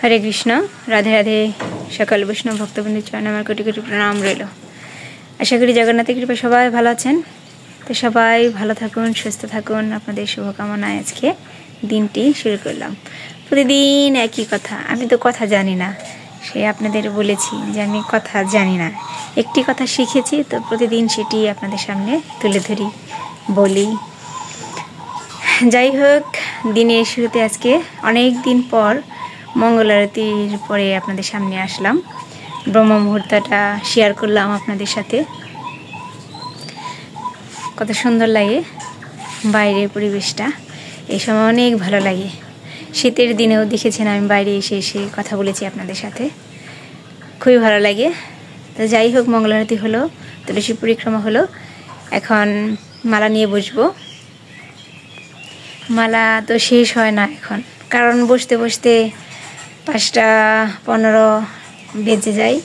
हरे कृष्ण राधे राधे सकल वैष्णव भक्तबृंद चरण आमार कोटि कोटि प्रणाम रइल। आशा करी जगन्नाथेर कृपाय सबाई भालो आछेन। तो सबाई भालो थाकुन सुस्थ थाकुन आपनादेर शुभकामनाय आजके दिनटी शुरू करलाम। प्रतिदिन एकई कथा, आमी तो कथा जानी ना, से आपनादेर बोलेछि जे आमी कथा जानी ना, एकटी कथा शिखेछि तो प्रतिदिन सेटी आपनादेर सामने तुले धरि बोली। যাই হোক দিনের শুরুতে আজকে অনেক দিন পর মঙ্গল আরতির পরে আপনাদের সামনে আসলাম। ব্রহ্ম মুহূর্তটা শেয়ার করলাম আপনাদের সাথে। কত সুন্দর লাগে বাইরের পরিবেশটা, এই সময় অনেক ভালো লাগে। শীতের দিনেও দেখেছেন আমি বাইরে এসে এসে কথা বলেছি আপনাদের সাথে, খুবই ভালো লাগে। তো যাই হোক মঙ্গল আরতি হলো, তুলসী পরিক্রমা হলো, এখন মালা নিয়ে বসবো। মালা তো শেষ হয় না এখন, কারণ বসতে বসতে 5টা 15 বেজে যায়,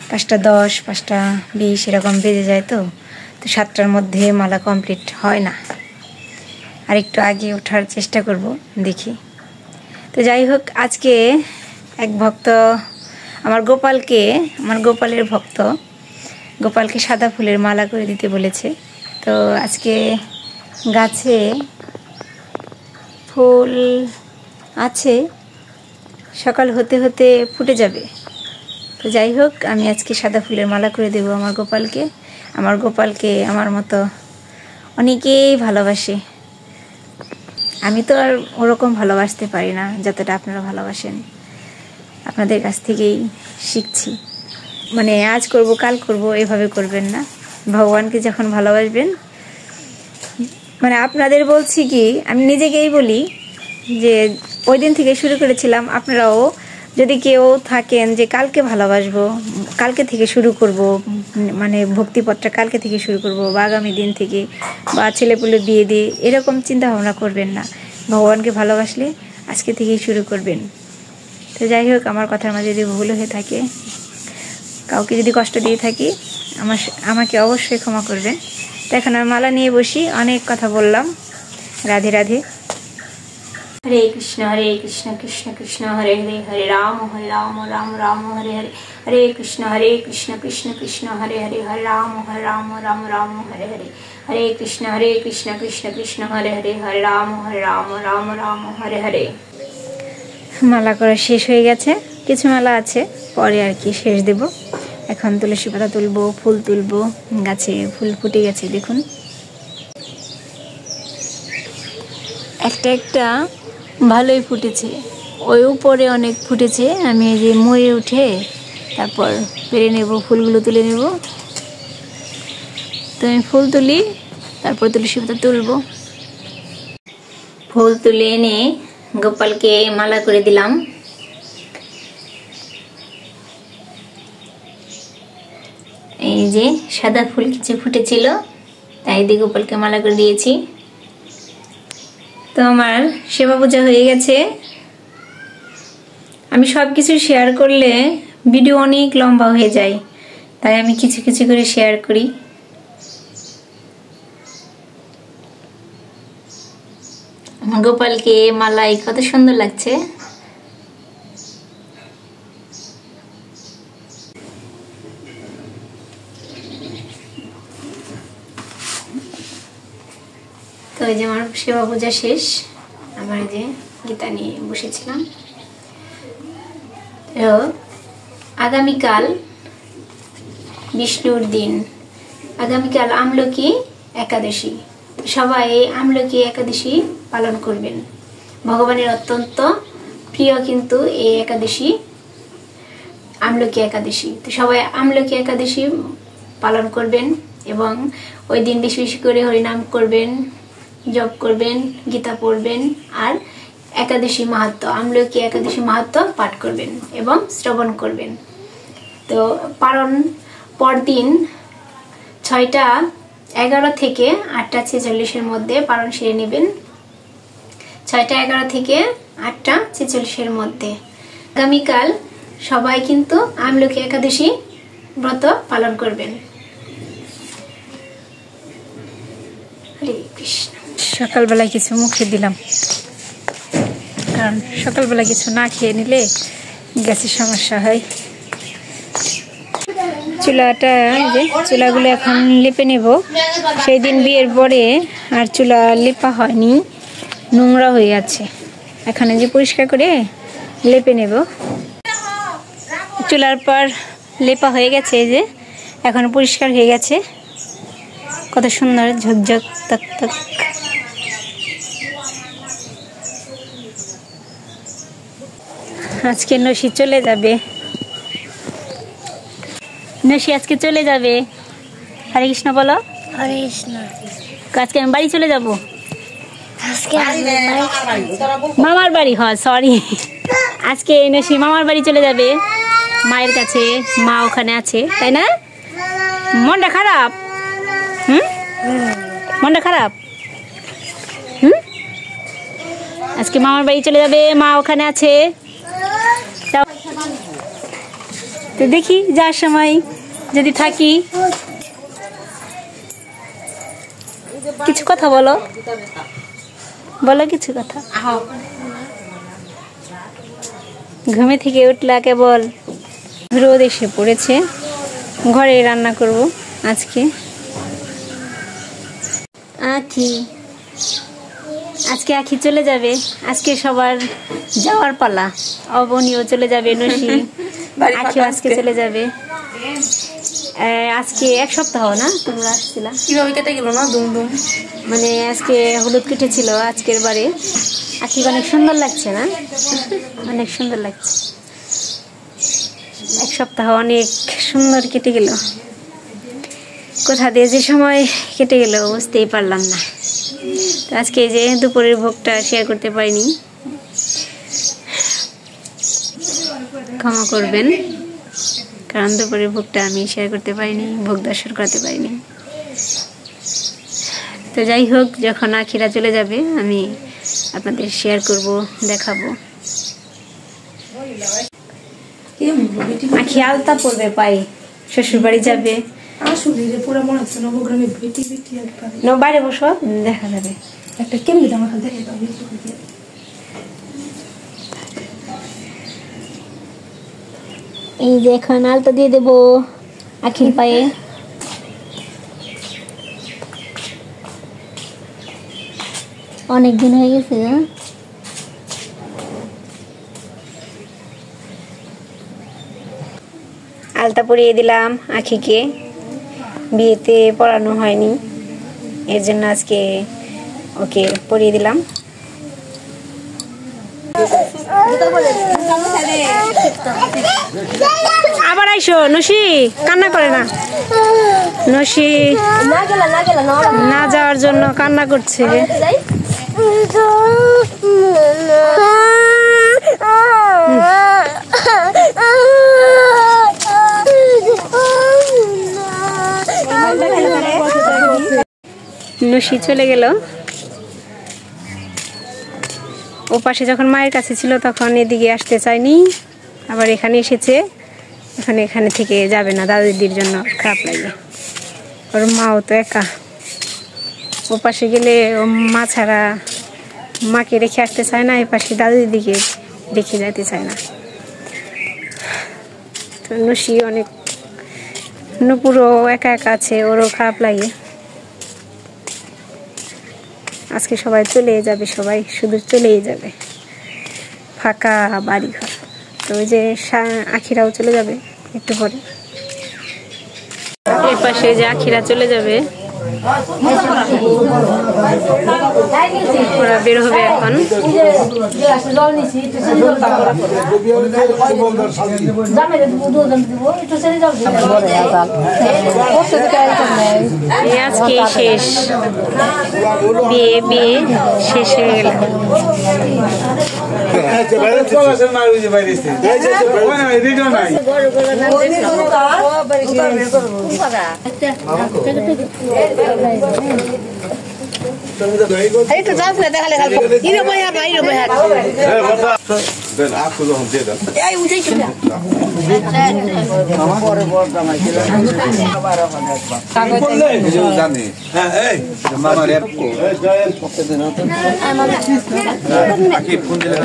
5টা 10 5টা 20 এরকম বেজে যায়। তো 7টার মধ্যে মালা কমপ্লিট হয় না, আর একটু আগে ওঠার চেষ্টা করব, দেখি। তো যাই হোক আজকে এক ভক্ত আমার গোপালের ভক্ত গোপালকে সাদা ফুলের মালা করে দিতে বলেছে। তো আজকে গাছে ফুল আছে, সকাল হতে হতে ফুটে যাবে। তো যাই হোক আমি আজকে সাদা ফুলের মালা করে দেব আমার গোপালকে। আমার মতো অনেকেই ভালোবাসে, আমি তো আর ওরকম ভালোবাসতে পারি না যতটা আপনারা ভালোবাসেন। আপনাদের কাছ থেকেই শিখছি, মানে আজ করব কাল করব এভাবে করবেন না। ভগবানকে যখন ভালোবাসবেন, মানে আপনাদের বলছি কি, আমি নিজেকেই বলি যে ওই দিন থেকে শুরু করেছিলাম। আপনারাও যদি কেউ থাকেন যে কালকে ভালোবাসবো, কালকে থেকে শুরু করব, মানে ভক্তিপথটা কালকে থেকে শুরু করব বা আগামী দিন থেকে, বা ছেলেপুলে বিয়ে দিয়ে এরকম চিন্তা ভাবনা করবেন না। ভগবানকে ভালোবাসলে আজকে থেকেই শুরু করবেন। তো যাই হোক আমার কথার মাঝে যদি ভুল হয়ে থাকে, কাউকে যদি কষ্ট দিয়ে থাকি, আমাকে অবশ্যই ক্ষমা করবেন। তো এখন আমি মালা নিয়ে বসি, অনেক কথা বললাম। রাধে রাধে। হরে কৃষ্ণ কৃষ্ণ কৃষ্ণ হরে হরে, হরে রাম রাম রাম হরে হরে, হরে কৃষ্ণ কৃষ্ণ কৃষ্ণ হরে হরে, হরে রাম রাম রাম হরে হরে, হরে কৃষ্ণ কৃষ্ণ কৃষ্ণ হরে হরে, হরে রাম রাম রাম হরে হরে। মালা করা শেষ হয়ে গেছে, কিছু মালা আছে পরে আর কি শেষ দেব। এখন তুলসী পাতা তুলবো, ফুল তুলবো, গাছে ফুল ফুটে গেছে দেখুন, একটা একটা ভালোই ফুটেছে, ওই উপরে অনেক ফুটেছে। আমি এই যে ময়ে উঠে তারপর পেরে নেব, ফুলগুলো তুলে নেব। তো আমি ফুল তুলি, তারপর তুলসী পাতা তুলবো। ফুল তুলে এনে গোপালকে মালা করে দিলাম। এই যে সাদা ফুল কিছু ফুটেছিল, তাই দিয়ে গোপালকে মালা করে দিয়েছি। তো আমার সেবা পূজা হয়ে গেছে। আমি সব কিছু শেয়ার করলে ভিডিও অনেক লম্বা হয়ে যায়, তাই আমি কিছু কিছু করে শেয়ার করি। আমার গোপালকে মালাই কত সুন্দর লাগছে। তো এই যে আমার সেবা পূজা শেষ, আমার এই যে গীতা নিয়ে বসেছিলাম। তো আগামীকাল বিষ্ণুর দিন, আগামীকাল আমলকি একাদশী। সবাই এই আমলকি একাদশী পালন করবেন। ভগবানের অত্যন্ত প্রিয় কিন্তু এই একাদশী, আমলকি একাদশী। তো সবাই আমলকি একাদশী পালন করবেন এবং ওই দিন বেশি বেশি করে হরিনাম করবেন, জপ করবেন, গীতা পড়বেন, আর একাদশী মাহাত্ম্য, আমলকি একাদশী মাহাত্ম্য পাঠ করবেন এবং শ্রবণ করবেন। তো পালন পরদিন 6টা 11 থেকে 8টা 46-এর মধ্যে পালন সেরে নেবেন। 6টা 11 থেকে 8টা 46-এর মধ্যে। আগামীকাল সবাই কিন্তু আমলকি একাদশী ব্রত পালন করবেন। হরে কৃষ্ণ। সকালবেলা কিছু মুখে দিলাম, কারণ সকালবেলা কিছু না খেয়ে নিলে গ্যাসের সমস্যা হয়। চুলাটা যে চুলাগুলো এখন লেপে নেব। সেই দিন বিয়ের পরে আর চুলা লেপা হয়নি, নোংরা হয়ে আছে। এখানে যে পরিষ্কার করে লেপে নেব। চুলার পর লেপা হয়ে গেছে, এই যে এখন পরিষ্কার হয়ে গেছে, কত সুন্দর ঝকঝক তক তক। আজকে নসি চলে যাবে, নসি আজকে চলে যাবে। হরে কৃষ্ণ বলো। হরে কৃষ্ণ। আজকে আমি বাড়ি চলে যাব, মামার বাড়ি। হয় সরি, আজকে নসি মামার বাড়ি চলে যাবে, মায়ের কাছে। মা ওখানে আছে, তাই না? মনটা খারাপ? মনটা খারাপ? আজকে মামার বাড়ি চলে যাবে, মা ওখানে আছে। তো দেখি যার সময় যদি থাকি। কিছু কথা বলো, বলো কিছু কথা। ঘুমে থেকে উঠলা কেবল, রোদ এসে পড়েছে। ঘরে রান্না করব আজকে। আজকে আখি চলে যাবে, আজকে সবার যাওয়ার পালা। অবনীও চলে যাবে, নসি আখিও আজকে চলে যাবে। আজকে এক সপ্তাহ না তোমরা আসছিলা, কিভাবে কেটে গেল না দুমদুম। মানে আজকে হলুদ কেটেছিল আজকের বারে। আখি অনেক সুন্দর লাগছে না? অনেক সুন্দর লাগছে। এক সপ্তাহ অনেক সুন্দর কেটে গেল, কোথা দিয়ে যে সময় কেটে গেল বুঝতেই পারলাম না। তো আজকে যে দুপুরের ভোগটা শেয়ার করতে পারিনি, ক্ষমা করবেন, কারণ দুপুরের ভোগটা আমি শেয়ার করতে পারিনি, ভোগ দর্শন করতে পারিনি। তো যাই হোক, যখন আখিরা চলে যাবে আমি আপনাদের শেয়ার করব, দেখাবো। আখি আলতা পরবে, পাই শ্বশুর বাড়ি যাবে। বাইরে বসো, দেখা যাবে। একটা কেমনি আমার দেখে এই যে এখন আলতা দিয়ে দেবো আখির পায়ে। অনেক দিন হয়ে গেছে। আলতা পরিয়ে দিলাম আখিকে, বিয়েতে পরানো হয়নি, এর জন্য আজকে ওকে পরিয়ে দিলাম। আবার আইসো, নসি কান্না করে না, নসি না যাওয়ার জন্য কান্না করছে। নসি চলে গেল। ও পাশে যখন মায়ের কাছে ছিল তখন এদিকে আসতে চায়নি, আবার এখানে এসেছে। এখানে থেকে যাবে না, দাদু দিদির জন্য খারাপ লাগে। ওর মাও তো একা, ও পাশে গেলে ও মা ছাড়া মাকে রেখে আসতে চায় না, এই পাশে দাদু দিদিকে রেখে যেতে চায় না। তো নসি অনেক, নুপুরও একা একা আছে, ওরও খারাপ লাগে। আজকে সবাই চলে যাবে, সবাই শুধু চলেই যাবে, ফাঁকা বাড়ি ঘর। তো ওই যে আখিরাও চলে যাবে একটু পরে। এই পাশে যে আখিরা চলে যাবে, ওরা বের হবে এখন। আজকে শেষ, বিয়ে শেষ হয়ে গেল। একটু যাও দেখালে দেন আপু যখন দিয়ে দেন এই উঠেই চলে পরে বড় জামাই ছিল আবার ওখানে একবার জানি হ্যাঁ এই মামার এর আকি ফোন দিলে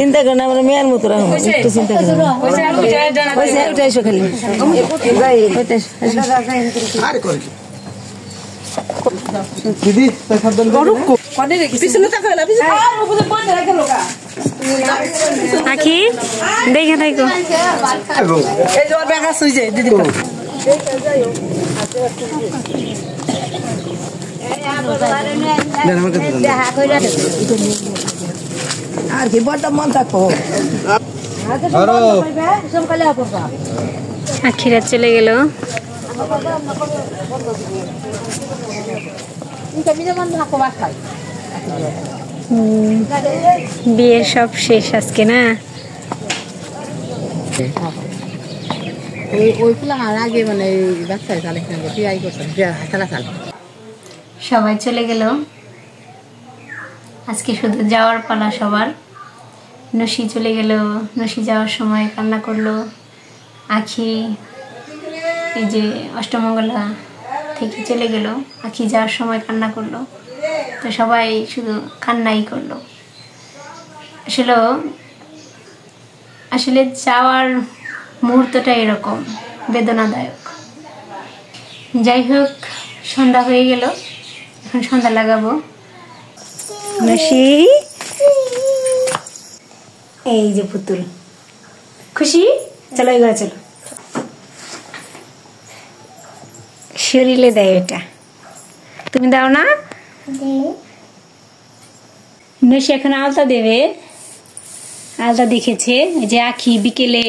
চিন্তা করেন আমরা মেয়ের মতো রাখবো একটু চিন্তা করেন খালি দিদি আখি দেখে থাকো আর কি বড় মন থাকবো আখিরা চলে গেল। বিয়ের সব শেষ আজকে না? ওই ফুলা আগে মানে বাচ্চা চালে বিয়াই করছেন খেলা চাল সবাই চলে গেল। আজকে শুধু যাওয়ার পালা সবার। নসি চলে গেল, নসি যাওয়ার সময় কান্না করলো। আখি এই যে অষ্টমঙ্গলা থেকে চলে গেল, আখি যাওয়ার সময় কান্না করলো। তো সবাই শুধু কান্নাই করলো। আসলে যাওয়ার মুহূর্তটা এরকম বেদনাদায়ক। যাই হোক, সন্ধ্যা হয়ে গেল, এখন সন্ধ্যা লাগাবো। নসি এই যে পুতুল, খুশি? চলো এবার চলো। শরীরে দেয় এটা, তুমি দাও না? নসি এখন আলতা দেবে। আলতা দেখেছে যে আখি বিকেলে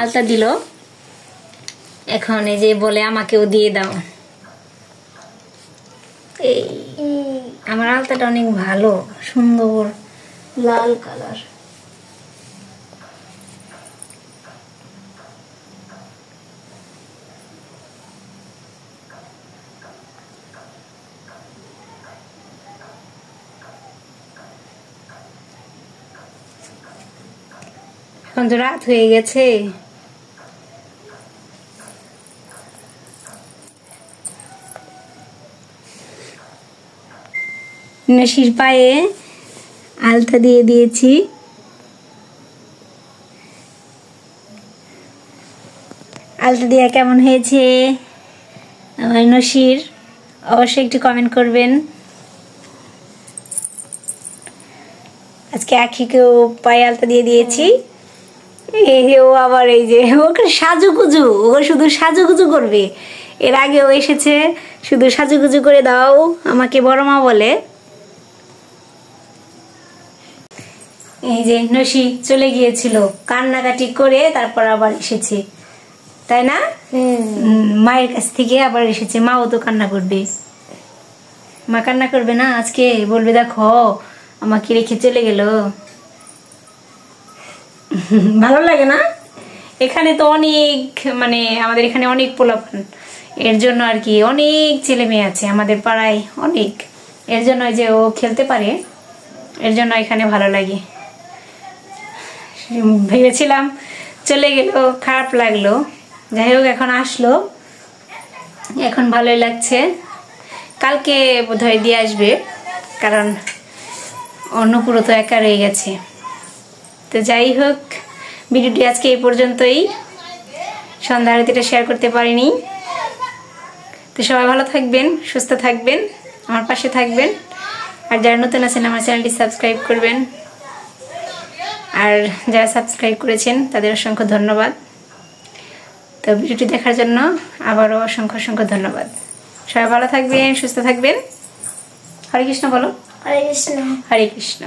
আলতা দিল, এখন এই যে বলে আমাকেও দিয়ে দাও। এই আমার আলতাটা অনেক ভালো, সুন্দর লাল কালার। এখন তো রাত হয়ে গেছে। নসির পায়ে আলতা দিয়ে দিয়েছি। আলতা দেওয়া কেমন হয়েছে আমার নসির? অবশ্যই একটু কমেন্ট করবেন। আজকে আখিকেও পায়ে আলতা দিয়ে দিয়েছি। ও আবার এই যে ওকে সাজুগুজু, ও শুধু সাজুগুজু করবে। এর আগেও এসেছে, শুধু সাজুগুজু করে দাও আমাকে বড় মা বলে। এই যে নসি চলে গিয়েছিল কান্নাকাটি করে, তারপর আবার এসেছে, তাই না? মায়ের কাছ থেকে আবার এসেছে। মাও তো কান্না করবে। মা কান্না করবে না আজকে? বলবে দেখো আমাকে রেখে চলে গেল। ভালো লাগে না? এখানে তো অনেক মানে আমাদের এখানে অনেক পোলাপান, এর জন্য আর কি অনেক ছেলে মেয়ে আছে আমাদের পাড়ায় অনেক। এর জন্য যে ও খেলতে পারে, এর জন্য এখানে ভালো লাগে। ভেবেছিলাম চলে গেল, খারাপ লাগলো। যাই হোক এখন আসলো, এখন ভালোই লাগছে। কালকে বোধহয় দিয়ে আসবে, কারণ অন্নপুরো তো একা রয়ে গেছে। তো যাই হোক, ভিডিওটি আজকে এই পর্যন্তই। সন্ধ্যা আরতিটা শেয়ার করতে পারিনি। তো সবাই ভালো থাকবেন, সুস্থ থাকবেন, আমার পাশে থাকবেন। আর যারা নতুন আছেন আমার চ্যানেলটি সাবস্ক্রাইব করবেন। আর যারা সাবস্ক্রাইব করেছেন তাদের অসংখ্য ধন্যবাদ। তো ভিডিওটি দেখার জন্য আবারও অসংখ্য ধন্যবাদ। সবাই ভালো থাকবেন, সুস্থ থাকবেন। হরে কৃষ্ণ বলো। হরে কৃষ্ণ। হরে কৃষ্ণ।